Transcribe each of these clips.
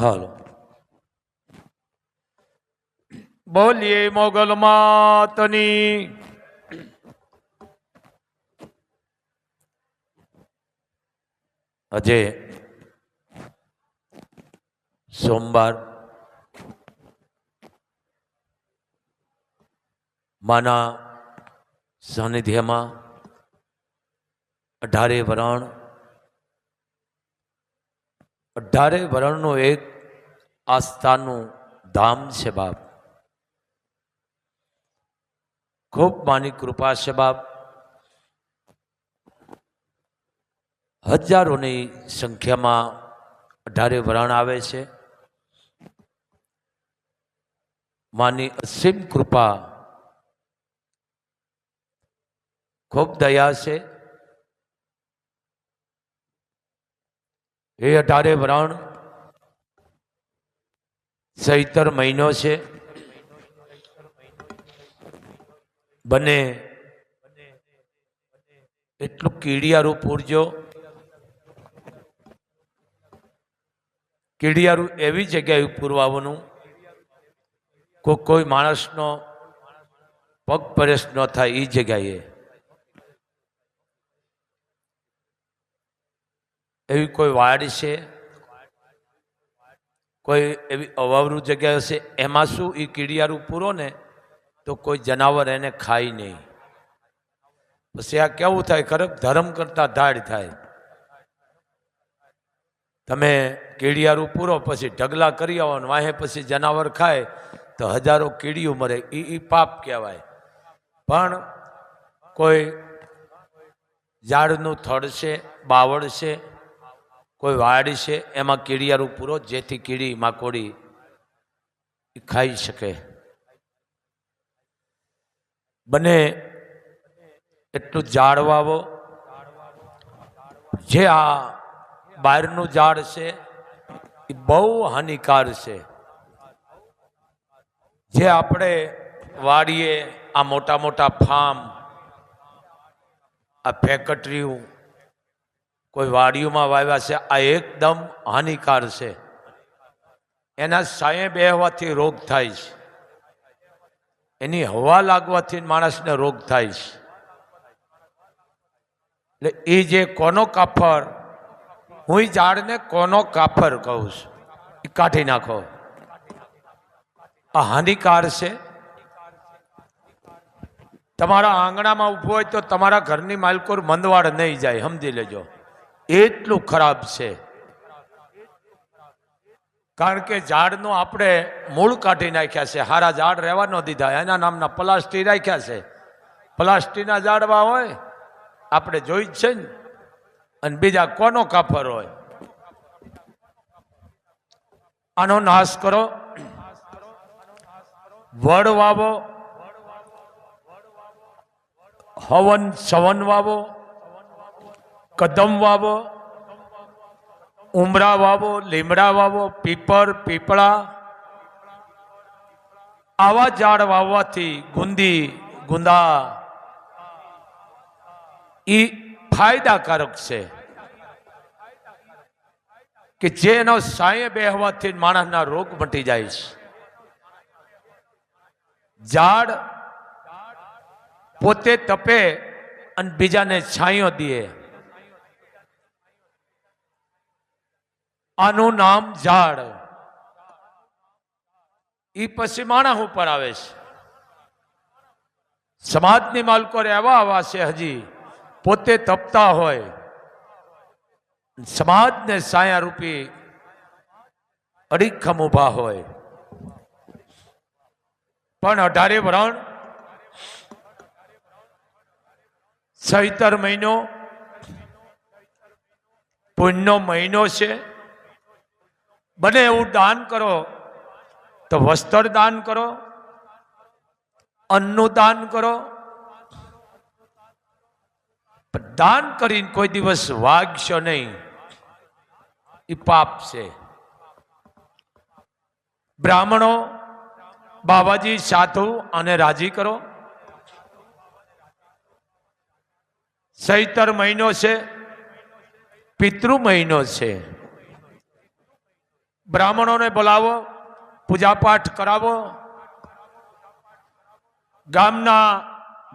હાલો બોલીએ મોગલ માતની આજે સોમવાર માના સાનિધ્યમાં 18 વરણ 18 વરણનું એક આસ્થાનું ધામ છે બાપ. ખૂબ માની કૃપા છે બાપ. હજારોની સંખ્યામાં 18 વરણ આવે છે. માની અસીમ કૃપા, ખૂબ દયા છે. એ 18 વરણ ચૈતર મહિનો છે. બને એટલું કીડિયારું પૂરજો. કીડિયારું એવી જગ્યાએ પૂરવાનું કોઈ માણસનો પગ પરેશ ન થાય એ જગ્યાએ. એવી કોઈ વાડ છે, કોઈ એવી અવાવરૂ જગ્યા હશે, એમાં શું એ કીડિયારું પૂરો ને તો કોઈ જનાવર એને ખાય નહીં. પછી આ કેવું થાય, ખરેખર ધર્મ કરતા ધાડ થાય. તમે કીડિયારું પૂરો પછી ઢગલા કરી આવો ને વાહે પછી જનાવર ખાય તો હજારો કીડીયું મરે. એ પાપ કહેવાય. પણ કોઈ ઝાડનું થડ છે, બાવળ છે, કોઈ વાડ છે, એમાં કીડિયારું પૂરો જેથી કીડી માકોડી ખાઈ શકે. બને એટલું ઝાડ વાવો. જે આ બહારનું ઝાડ છે એ બહુ હાનિકાર છે. જે આપણે વાડીએ આ મોટા મોટા ફાર્મ, આ ફેક્ટરીઓ કોઈ વાડીઓમાં વાવ્યા છે, આ એકદમ હાનિકાર છે. એના સાયે બેહવાથી રોગ થાય છે. એની હવા લાગવાથી માણસને રોગ થાય છે. એટલે એ જે કોનો કાફર, હું ઝાડને કોનો કાફર કહું છું, એ કાઢી નાખો. આ હાનિકાર છે. તમારા આંગણામાં ઊભો હોય તો તમારા ઘરની માલકોર મંદવાડ નહીં જાય, સમજી લેજો. એટલું ખરાબ છે. કારણ કે ઝાડનું આપણે મૂળ કાઢી નાખ્યા છે. હારા ઝાડ રહેવા ન દીધા, એના નામના પ્લાસ્ટિક રાખ્યા છે. પ્લાસ્ટિકના ઝાડવા હોય આપણે જોઈ જ છે ને. અને બીજા કોનો કાફર હોય. આનો નાશ કરો. વડ વાવો, હવન સવન વાવો, કદમ વાવો, ઉમરા વાવો, લીમડા વાવો, પીપર પીપળા. આવા ઝાડ વાવવાથી ગુંદી ગુંદા એ ફાયદાકારક છે. કે જેનો સાયે બેહવાથી માણસના રોગ મટી જાય છે. ઝાડ પોતે તપે અને બીજાને છાંયો દે. આનું નામ ઝાડ. એ પછી માણસ ઉપર આવે છે. સમાજની માલકો એવા આવા છે હજી પોતે તપતા હોય, સમાજને સાયા રૂપી અડીખમ ઉભા હોય. પણ 18 વરણ ચૈતર મહિનો પુણ્યનો મહિનો છે. બને એવું દાન કરો તો વસ્ત્ર દાન કરો, અન્નનું દાન કરો. દાન કરીને કોઈ દિવસ વાગશો નહીં, એ પાપ છે. બ્રાહ્મણો, બાબાજી, સાધુ અને રાજી કરો. ચૈતર મહિનો છે, પિતૃ મહિનો છે. બ્રાહ્મણોને બોલાવો, પૂજાપાઠ કરાવો, ગામના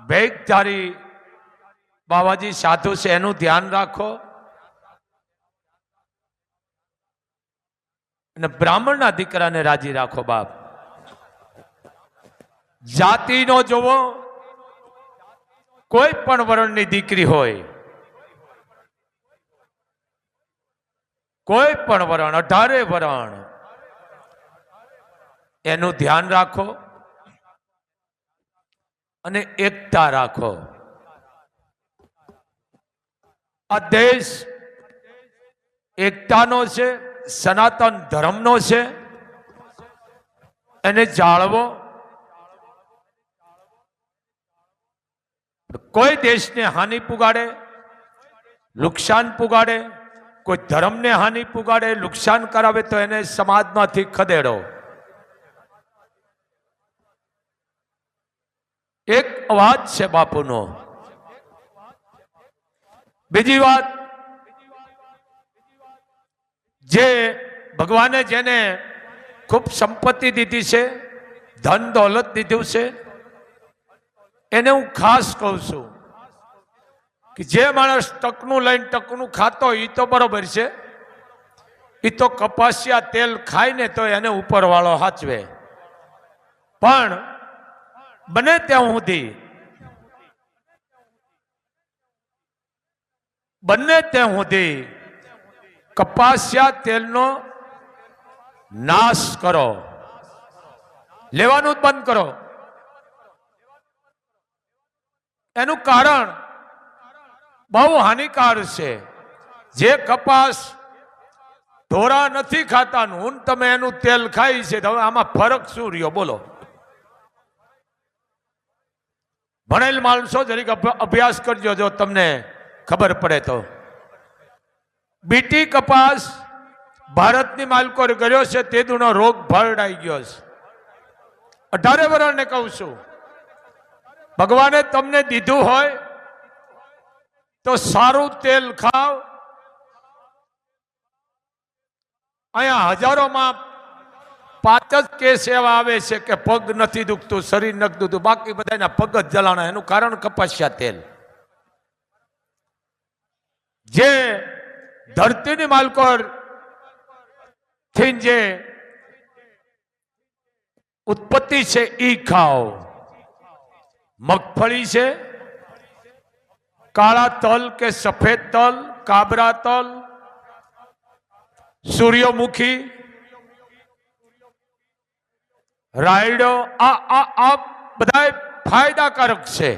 ભેગધારી બાવાજી સાધુ છે એનું ધ્યાન રાખો, અને બ્રાહ્મણના દીકરાને રાજી રાખો. બાપ જાતિનો જોવો, કોઈ પણ વર્ણની દીકરી હોય, કોઈ પણ વરણ, 18 વરણ, એનું ધ્યાન રાખો અને એકતા રાખો. આ દેશ એકતાનો છે, સનાતન ધર્મનો છે, એને જાળવો. કોઈ દેશને હાનિ પુગાડે, નુકસાન પુગાડે, કોઈ ધર્મને હાનિ પુગાડે, નુકસાન કરાવે તો એને સમાજમાંથી ખદેડો. એક અવાજ છે બાપુનો. બીજી વાત, જે ભગવાને જેને ખૂબ સંપત્તિ દીધી છે, ધન દોલત દીધું છે, એને હું ખાસ કહું છું કે જે માણસ ટકનું લઈને ટકનું ખાતો એ તો બરોબર છે, એ તો કપાસિયા તેલ ખાય ને તો એને ઉપરવાળો હાચવે. પણ બને ત્યાં સુધી કપાસિયા તેલનો નાશ કરો, લેવાનું જ બંધ કરો. એનું કારણ બહુ હાનિકારક છે. જે કપાસ ઢોરા નથી ખાતા, હું તમે એનું તેલ ખાઈ છે, હવે આમાં ફરક શું રહ્યો બોલો? ભણેલ માણસો જરીક અભ્યાસ કરજો, જો તમને ખબર પડે તો. બીટી કપાસ ભારતની માલકો કર્યો છે, તેદુનો રોગ ભરડાઈ ગયો છે. 18 વર્ષને કહું છું, ભગવાને તમને દીધું હોય તો સારું તેલ ખાવ. અહીંયા હજારોમાં 5 જ કેસ એવા આવે છે કે પગ નથી દુખતું, શરીર નથી દુખતું, બાકી બધાના પગ જ જલાણા. એનું કારણ કપાસિયા તેલ. જે ધરતીની માલકોર થી જે ઉત્પત્તિ છે ઈ ખાઓ. મગફળી છે, કાળા તલ કે સફેદ તલ, કાબરા તલ, સૂર્યમુખી, રાયડો, આ બધા ફાયદાકારક છે.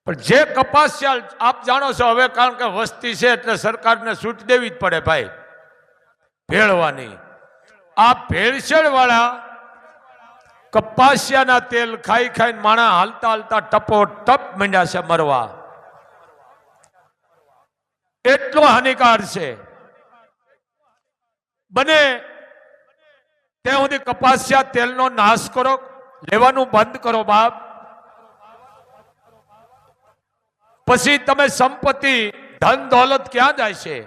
પણ જે કપાસિયા આપ જાણો છો હવે, કારણ કે વસ્તી છે એટલે સરકારને છૂટ દેવી જ પડે ભાઈ ભેળવાની. આ ભેળસેળ વાળા કપાસિયાના તેલ ખાઈ ખાઈને માણા હાલતા હાલતા ટપો ટપ માંડ્યા છે મરવા. એટલો હાનિકાર છે. બને ત્યાં સુધી કપાસિયા તેલનો નાશ કરો, લેવાનું બંધ કરો બાપ. પછી તમે સંપત્તિ ધન દોલત ક્યાં જાય છે?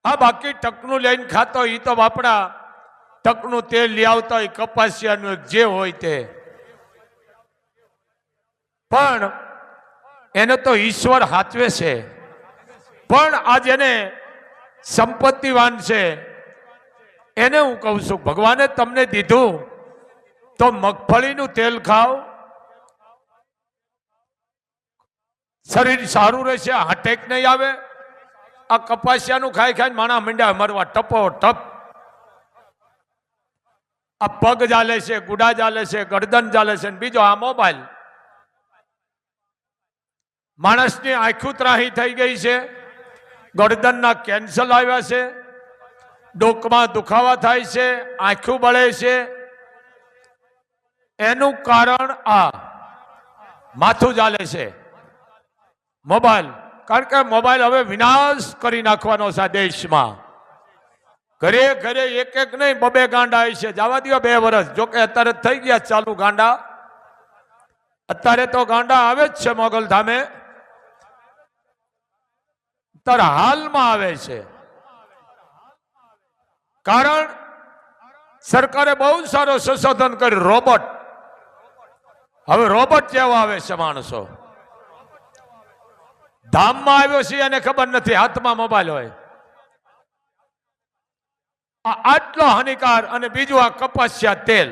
આ બાકી ટકનું લઈને ખાતો એ તો બાપડા ટકનું તેલ લઈ આવતા હોય, કપાસિયાનું જે હોય તે. પણ એને તો ઈશ્વર હાચવે છે. પણ આ જેને સંપત્તિવાન છે એને હું કહું છું, ભગવાને તમને દીધું તો મગફળીનું તેલ ખાઓ, શરીર સારું રહેશે, હાટેક નહીં આવે. આ કપાસિયાનું ખાઈ ખાઈને માણા મીંડા મરવા ટપો ટપ. આ પગ ચાલે છે, ગુડા ચાલે છે, ગરદન ચાલે છે. બીજો આ મોબાઈલ, માણસની આંખું ત્રાહી થઈ ગઈ છે, ગરદનના કેન્સર આવ્યા છે, ડોકમાં દુખાવા થાય છે, આંખું બળે છે. એનું કારણ આ માથું ચાલે છે મોબાઈલ. કારણ કે મોબાઈલ હવે વિનાશ કરી નાખવાનો છે દેશમાં. ઘરે ઘરે એક એક નહીં 2 ગાંડા આવી છે. જવા દો 2 વર્ષ, જોકે અત્યારે થઈ ગયા ચાલુ ગાંડા. અત્યારે તો ગાંડા આવે જ છે મોગલ ધામે. તારા હાલમાં આવે છે. કારણ સરકારે બહુ સારો સંશોધન કર્યું. રોબોટ, હવે રોબોટ જેવો આવે છે માણસો. ધામમાં આવ્યો છે એને ખબર નથી, હાથમાં મોબાઈલ હોય. આટલો હાનિકાર. અને બીજું આ કપાસિયા તેલ,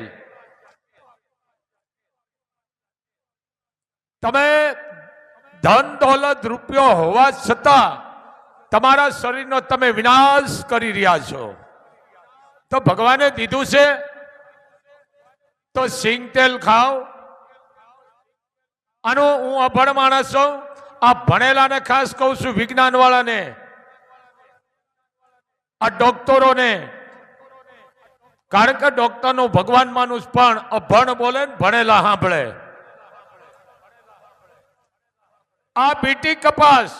તમે ધન દોલત રૂપિયો હોવા છતાં તમારા શરીરનો તમે વિનાશ કરી રહ્યા છો. તો ભગવાને દીધું છે તો સિંગ તેલ ખાઓ. આનું હું અભણ માણસ છું, આ ભણેલાને ખાસ કહું છું, વિજ્ઞાન વાળાને, આ ડોક્ટરોને. કારણ કે ડોક્ટરનું ભગવાન માનુસ પણ અભણ બોલે ને ભણેલા સાંભળે. આ બીટી કપાસ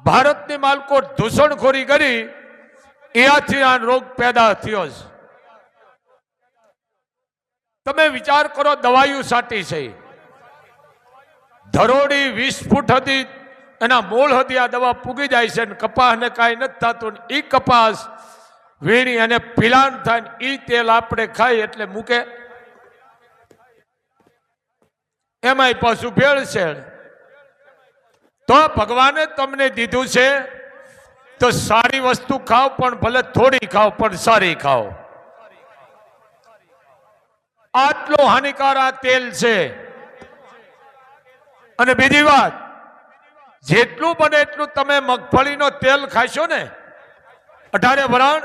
ભારતની માલકો દૂષણખોરી કરી, એથી આ રોગ પેદા થયો છે. તમે વિચાર કરો, દવાઈઓ સાટી છે. ધરોડી 20 ફૂટ હતી, એના મૂળ હતી આ દવા પૂગી જાય છે. કપાસને કાંઈ નથી થતું. એ કપાસ વીણી અને પિલાણ થાય ને એ તેલ આપણે ખાઈ એટલે મૂકે. એમાંય પાછું ભેળસેળ. તો ભગવાને તમને દીધું છે તો સારી વસ્તુ ખાઓ, પણ ભલે થોડી ખાઓ પણ સારી ખાઓ. આટલો હાનિકાર આ તેલ છે. અને બીજી વાત, જેટલું બને એટલું તમે મગફળીનો તેલ ખાશો ને 18 વરાણ,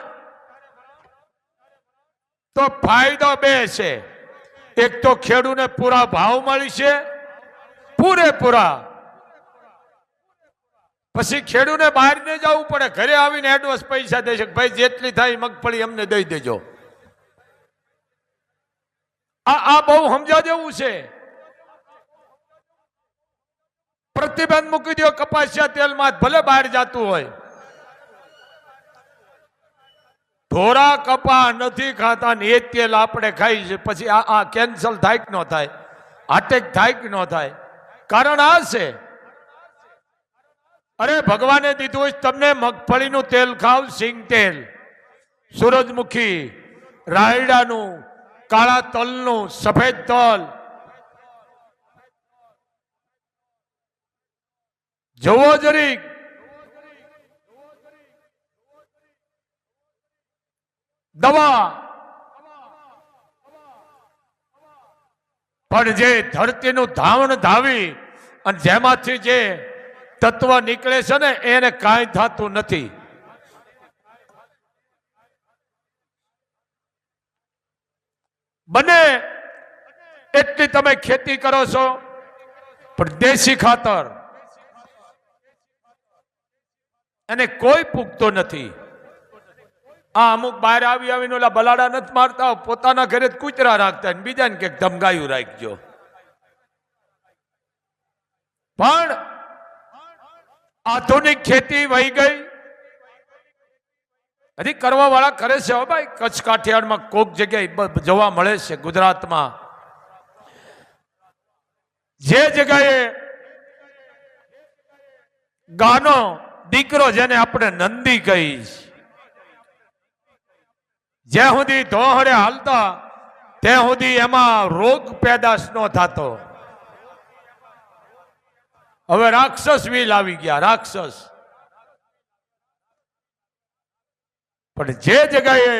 તો ફાયદો બે છે. એક તો ખેડૂતને પૂરા ભાવ મળી છે, પૂરેપૂરા. પછી ખેડૂતને બહાર ન જવું પડે, ઘરે આવીને એડવાન્સ પૈસા દે છે, ભાઈ જેટલી થાય મગફળી અમને દઈ દેજો. આ બહુ સમજા જેવું છે. પ્રતિબંધ મૂકી દો કપાસિયા તેલમાં, ભલે બહાર જતું હોય. ધોરા કપા નથી ખાતા ને એ તેલ આપણે ખાઈ છે. પછી આ કેન્સલ થાય કે ન થાય, અટેક થાય કે ન થાય? કારણ આ છે. અરે ભગવાને દીધું હોય તમને મગફળીનું તેલ ખાવ, સિંગ તેલ, સૂરજમુખી, રાયડાનું, કાળા તલનું, સફેદ તલ. જવો જરીક દવા. પણ જે ધરતીનું ધાવણ ધાવી અને જેમાંથી જે તત્વ નીકળે છે ને, એને કાંઈ થતું નથી. બને એટલી તમે ખેતી કરો છો, પણ દેશી ખાતર એને કોઈ પૂગતો નથી. આ અમુક બહાર આવીને ઓલા બલાડા નથી મારતા, પોતાના ઘરે જ કૂતરા રાખતા, બીજાને કે ધમગાયું રાખજો. પણ આધુનિક ખેતી વહી ગઈ. હજી કરવા વાળા કરે છે હો ભાઈ. કચ્છ કાઠિયાવાડમાં કોક જગ્યાએ જોવા મળે છે. ગુજરાતમાં જે જગ્યાએ ગાનો દીકરો, જેને આપણે નંદી કહીશ, જ્યાં સુધી ધોહરે હાલતા ત્યાં સુધી એમાં રોગ પેદાશ ન થતો. હવે રાક્ષસ વીલ આવી ગયા, રાક્ષસ. પણ જે જગ્યાએ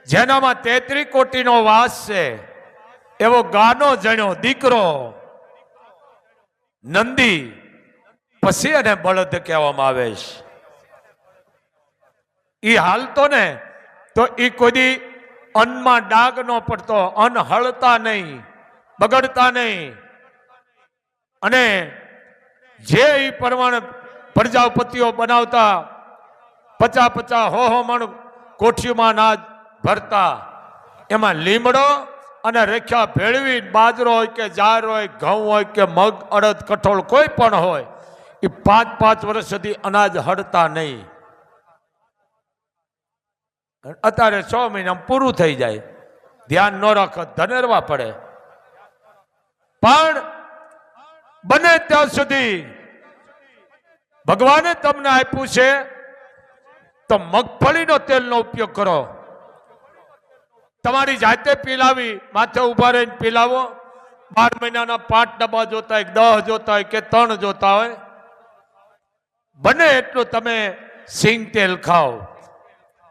જેનામાં 33 કોટીનો વાસ છે, એવો ગાનો જણ્યો દીકરો નંદી, પછી એને બળદ કહેવામાં આવે છે. એ હાલતો ને તો એ કોઈ અન્નમાં ડાઘ ન પડતો, અન્ન હળતા નહીં, બગડતા નહીં. અને જે એ પ્રમાણે પ્રજાપતિઓ બનાવતા 50-50 હો મણ કોઠીમાં નાજ ભરતા, એમાં લીમડો અને રેખા ભેળવી, બાજરો હોય કે જાર હોય, ઘઉં હોય કે મગ, અડદ, કઠોળ કોઈ પણ હોય, એ 5-5 વર્ષ સુધી અનાજ હળતા નહીં. અત્યારે 6 મહિનામાં પૂરું થઈ જાય. ધ્યાન ન રાખો, ધનેરવા પડે. પણ બને ત્યાં સુધી ભગવાને તમને આપ્યું છે તો મગફળીનો તેલનો ઉપયોગ કરો. તમારી જાતે પીલાવી, માથે ઉભા રહીને પીલાવો. 12 મહિનાના 5 ડબ્બા જોતા હોય, 10 જોતા હોય કે 3 જોતા હોય, બને એટલું તમે સિંગ તેલ ખાઓ,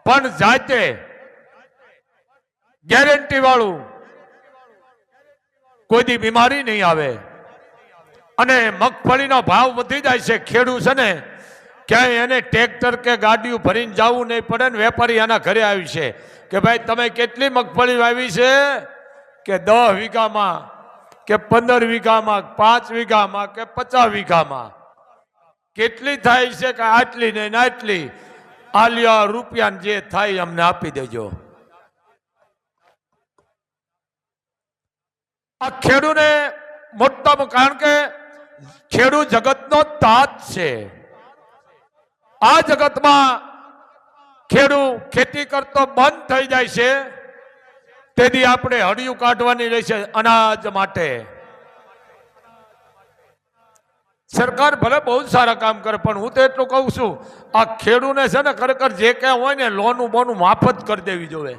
પણ જાતે ગેરંટી વાળું. કોઈ દી બીમારી નહીં આવે. અને મગફળીનો ભાવ વધી જાય છે. ખેડૂત છે ને ક્યાંય એને ટ્રેક્ટર કે ગાડીઓ ભરીને જવું નહીં પડે ને વેપારી એના ઘરે આવી છે કે ભાઈ તમે કેટલી મગફળી વાવી છે? કે 10 વીઘામાં કે 15 વીઘામાં, 5 વીઘામાં કે 50 વીઘામાં. કેટલી થાય છે? કે આટલી ને આટલી. આલિયા રૂપિયા જે થાય અમને આપી દેજો. આ ખેડૂને મોટામાં, કારણ કે ખેડૂત જગતનો તાત છે. આ જગતમાં ખેડૂત ખેતી કરતો બંધ થઈ જાય છે તેથી આપણે હળિયું કાઢવાની રહેશે અનાજ માટે. સરકાર ભલે બહુ સારા કામ કરે, પણ હું તો એટલું કહું છું, આ ખેડૂને છે ને ખરેખર જે કંઈ હોય ને લોનું બોનું માફ જ કરી દેવી જોઈએ.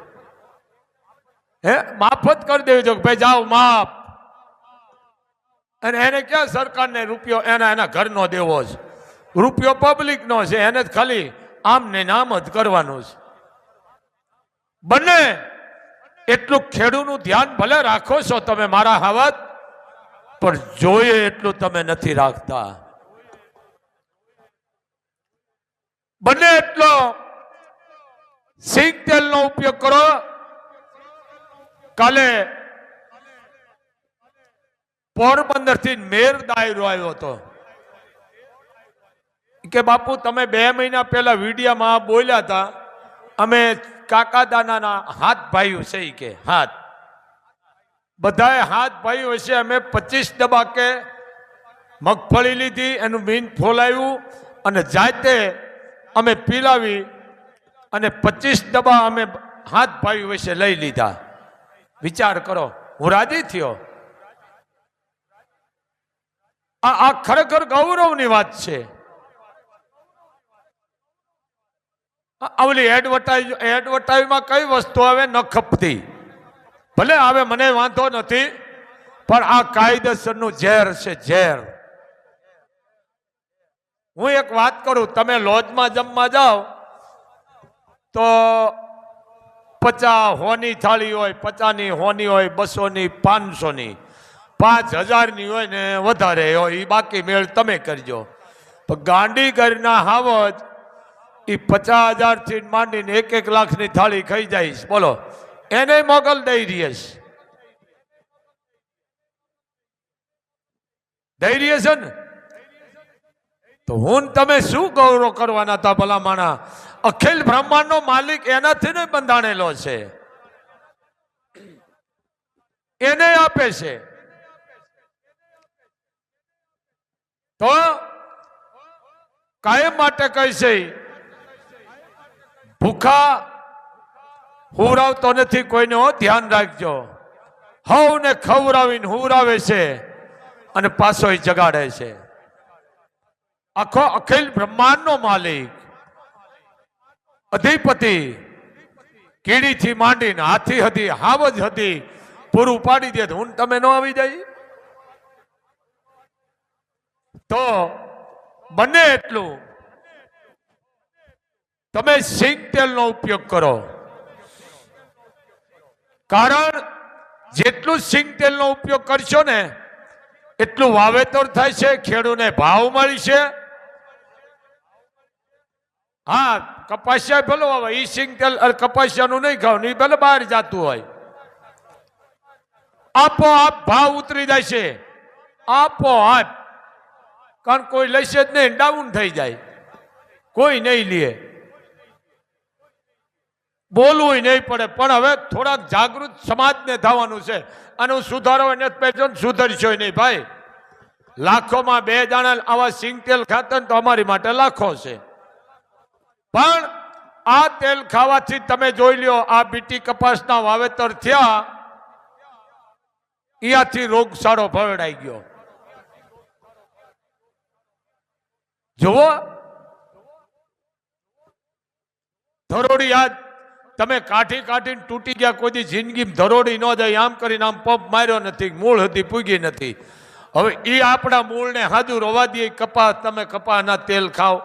માફ જ કરી દેવી જોઈએ. ભાઈ જાઓ માફ. અને એને ક્યાં સરકારને રૂપિયો એના ઘરનો દેવો છે? રૂપિયો પબ્લિકનો છે. એને જ ખાલી આમ ને નામ જ કરવાનું છે. બંને એટલું ખેડૂતનું ધ્યાન ભલે રાખો છો તમે મારા હાવત, પણ જોઈએ એટલું તમે નથી રાખતા. બંને એટલો સિંગ તેલનો ઉપયોગ કરો. કાલે પોરબંદર થી મેર દાયરો આવ્યો હતો કે બાપુ તમે 2 મહિના પહેલા વિડીયામાં બોલ્યા હતા, અમે કાકા દાનાના હાથ ભાઈઓ છે કે હાથ બધાએ હાથ ભાઈઓ છે. અમે 25 ડબ્બા કે મગફળી લીધી, એનું મીન ફોલાવ્યું અને જાતે અમે પીલાવી અને 25 ડબ્બા અમે હાથ ભાઈઓ વિશે લઈ લીધા. વિચાર કરો, હું રાજી થયો. આ ખરેખર ગૌરવની વાત છે. આવલી એડવર્ટાઈઝમાં કઈ વસ્તુ આવે? ન ખપતી. ભલે આવે મને વાંધો નથી, પણ આ કાયદેસરનું ઝેર છે, ઝેર. હું એક વાત કરું, તમે લોજમાં જમવા જાઓ તો 50 હોની થાળી હોય, 50ની હોની હોય, 200ની, 500ની, 5000ની હોય ને વધારે હોય, એ બાકી મેળ તમે કરજો. પણ ગાંડી ઘરના હાવજ એ 50,000 થી માંડીને 1-1 લાખની થાળી ખાઈ જાય. બોલો, એને મોગલ દઈ રહી છે. દઈ રહી છે ને? તો હું તમે શું ગૌરવ કરવાના હતા ભલા માણા? અખિલ બ્રહ્માંડનો માલિક એનાથી ને બંધાણેલો છે, એને આપે છે. તો કાયમ માટે કહે છે, ભૂખા હુરાવતો નથી કોઈને. ધ્યાન રાખજો. હવને ખવરાવીને હુરાવે છે અને પાછો જગાડે છે. આખો અખિલ બ્રહ્માંડનો માલિક, અધિપતિ, કીડીથી માંડીને હાથી હતી, હાવજ હતી, પૂરું પાડી દે. હું તમે ન આવી જાય તો બને એટલું તમે સિંગ તેલનો ઉપયોગ કરો. કારણ જેટલું સિંગ તેલનો ઉપયોગ કરશો ને એટલું વાવેતર થાય છે, ખેડૂતને ભાવ મળશે. હા, કપાસિયા ભલે આવે, એ સિંગ તેલ કપાસિયાનું નહીં ખાવ, એ ભલે બહાર જતું હોય, આપોઆપ ભાવ ઉતરી જાય છે. આપોઆપ. કારણ કોઈ લેશે જ નહીં, ડાઉન થઈ જાય. કોઈ નહીં લે, બોલવું નહીં પડે. પણ હવે થોડાક જાગૃત સમાજને થવાનું છે. અને સુધારો એને પેજો સુધરશો નહીં ભાઈ. લાખોમાં 2 જણા આવા સિંગ તેલ ખાતા ને તો અમારી માટે લાખો છે. પણ આ તેલ ખાવાથી તમે જોઈ લ્યો, આ બીટી કપાસના વાવેતર થયા, અહીંયાથી રોગચાળો ભરડાઈ ગયો. જુઓ ધરોડી આજ તમે કાઠી કાઠીને તૂટી ગયા, કોઈ દી જિંદગી ધરોડી ન જાય, આમ કરીને આમ પંપ માર્યો નથી, મૂળ હતી પૂગી નથી. હવે એ આપણા મૂળને હાજુ રોવા દઈએ. કપાસ, તમે કપાસના તેલ ખાઓ,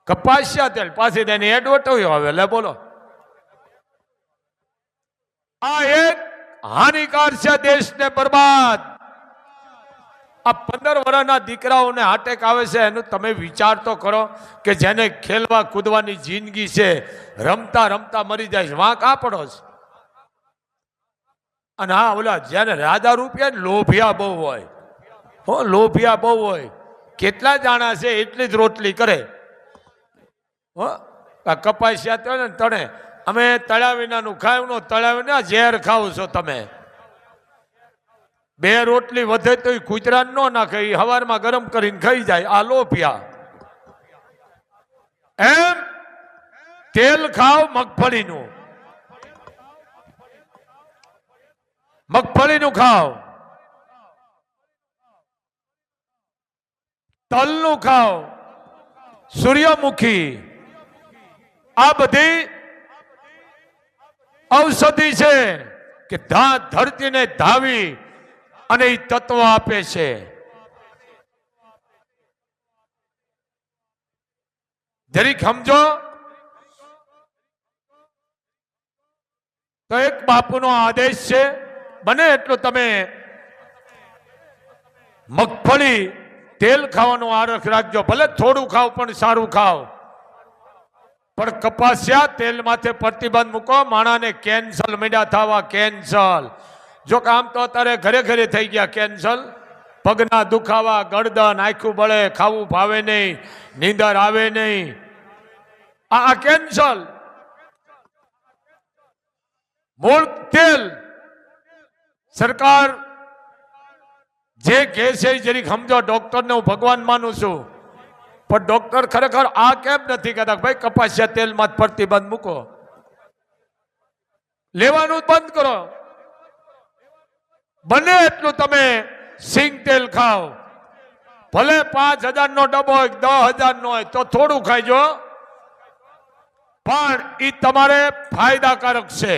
કપાસિયા તેલ, પાછી તેની એડવર્ટાઈઝ આવે. લે બોલો, આ એક હાનિકાર છે દેશને બરબાદ. આ 15 વર્ષના દીકરાઓને હાટેક આવે છે, એનું તમે વિચાર તો કરો કે જેને ખેલવા કૂદવાની જિંદગી છે, રમતા રમતા મરી જાય છે, વાંક આપડો છે. અને હા, ઓલા જેને રાજા રૂપિયા લોભિયા બહુ હોય, હો લોભિયા બહુ હોય. કેટલા જાણા છે એટલી જ રોટલી કરે. હો કપાસિયા તો ને તણે, અમે તળ્યા વિનાનું ખાયું નો, તળ્યા વિના ઝેર ખાવ છો તમે. 2 રોટલી વધે તો એ કૂતરા ન નાખે, એ હવારમાં ગરમ કરીને ખાઈ જાય. આ લોભિયા. એમ તેલ ખાવ મગફળીનું, મગફળીનું ખાવ, તલનું ખાવ, સૂર્યમુખી. આ બધી ઔષધિ છે કે ધરતીને ધાવી અને એ તત્વ આપે છે. જરીક સમજો તો એક બાપુનો આદેશ છે, બને એટલું તમે મગફળી તેલ ખાવાનો આરખ રાખજો. ભલે થોડું ખાવ પણ સારું ખાવ, પણ કપાસિયા તેલ માથે પ્રતિબંધ મૂકો. માણાને કેન્સલ મીડા થવા, કેન્સલ. જો કામ તો અત્યારે ઘરે ઘરે થઈ ગયા કેન્સલ. પગના દુખાવા, ગરદન, આખું બળે, ખાવું ભાવે નહીં, નીંદર આવે નહીં, આ કેન્સલ. મૂળ તેલ સરકાર જે કહે છે જરીક સમજો. ડોક્ટરને હું ભગવાન માનું છું, પણ ડોક્ટર ખરેખર આ કેમ નથી કહેતા ભાઈ કપાસિયા તેલમાં પ્રતિબંધ મૂકો, લેવાનું બંધ કરો. બને એટલું તમે સિંગ તેલ ખાઓ. ભલે 5000 નો ડબ્બો હોય, 10,000 નો હોય તો થોડું ખાઈજો, પણ એ તમારે ફાયદાકારક છે.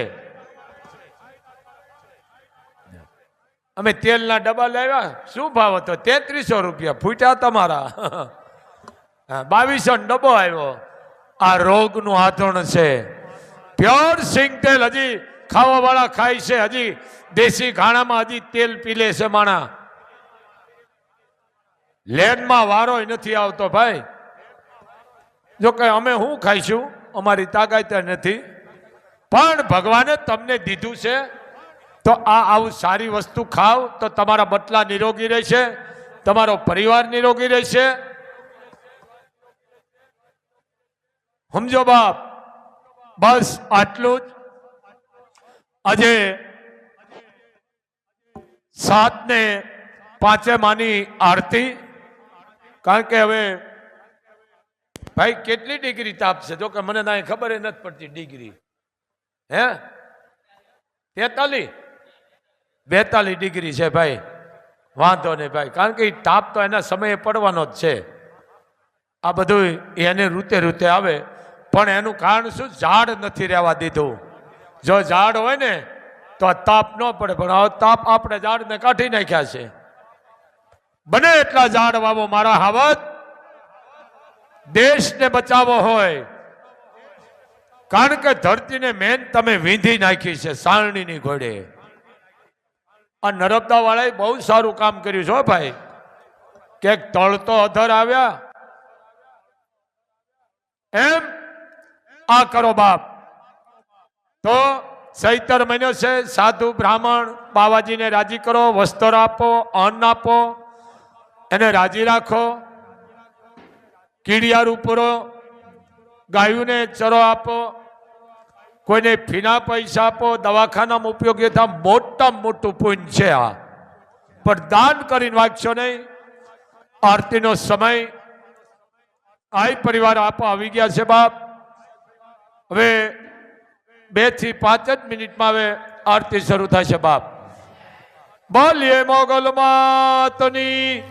અમે તેલના ડબ્બા લાવ્યા, શું ભાવ હતો? 3300 રૂપિયા. ફૂટ્યા તમારા. 2200 ડબ્બો આવ્યો. આ રોગનું આધણ છે. પ્યોર સિંગ તેલ હજી ખાવા વાળા ખાય છે, હજી દેશી ઘાણામાં હજી તેલ પીલે છે માણા. લેનમાં વારો નથી આવતો ભાઈ. જો કે અમે શું ખાઈશું, અમારી તાકાત નથી, પણ ભગવાને તમને દીધું છે તો આ આવું સારી વસ્તુ ખાવ તો તમારા બટલા નિરોગી રહેશે, તમારો પરિવાર નિરોગી રહેશે. સમજો બાપ. બસ આટલું જ. આજે 7:05 માની આરતી. કારણ કે હવે ભાઈ કેટલી ડિગ્રી તાપ છે? જો કે મને ના ખબર નથી પડતી ડિગ્રી. હે 42 ડિગ્રી છે ભાઈ. વાંધો નહીં ભાઈ, કારણ કે તાપ તો એના સમયે પડવાનો જ છે. આ બધું એને રૂતે રૂતે આવે, પણ એનું કારણ શું? ઝાડ નથી રહેવા દીધું. જો ઝાડ હોય ને તો આ તાપ ન પડે, પણ આ તાપ આપણે ઝાડને કાઢી નાખ્યા છે. બને એટલા ઝાડ વાવો મારા હાવત. દેશને બચાવવો હોય, કારણ કે ધરતીને મેન તમે વીંધી નાખી છે સારણીની ઘોડે. આ નર્મદા વાળાએ બહુ સારું કામ કર્યું છે ભાઈ. કે તળતો અધર આવ્યા એમ આ કરો બાપ. તો ચૈતર મહિનો છે, સાધુ બ્રાહ્મણ બાવાજીને રાજી કરો, વસ્ત્ર આપો, અન્ન આપો, એને રાજી રાખો. કીડિયારું પૂરો, ગાયોને ચરો આપો, કોઈને ફીના પૈસા આપો, દવાખાનામાં ઉપયોગી થાય. મોટામાં મોટું પુણ્ય છે આ. પણ દાન કરીને વાંચશો નહીં. આરતીનો સમય આઈ પરિવાર આપો આવી ગયા છે બાપ. હવે 2 થી 5 જ મિનિટમાં હવે આરતી શરૂ થાય છે બાપ. બોલીએ મોગલ માતની.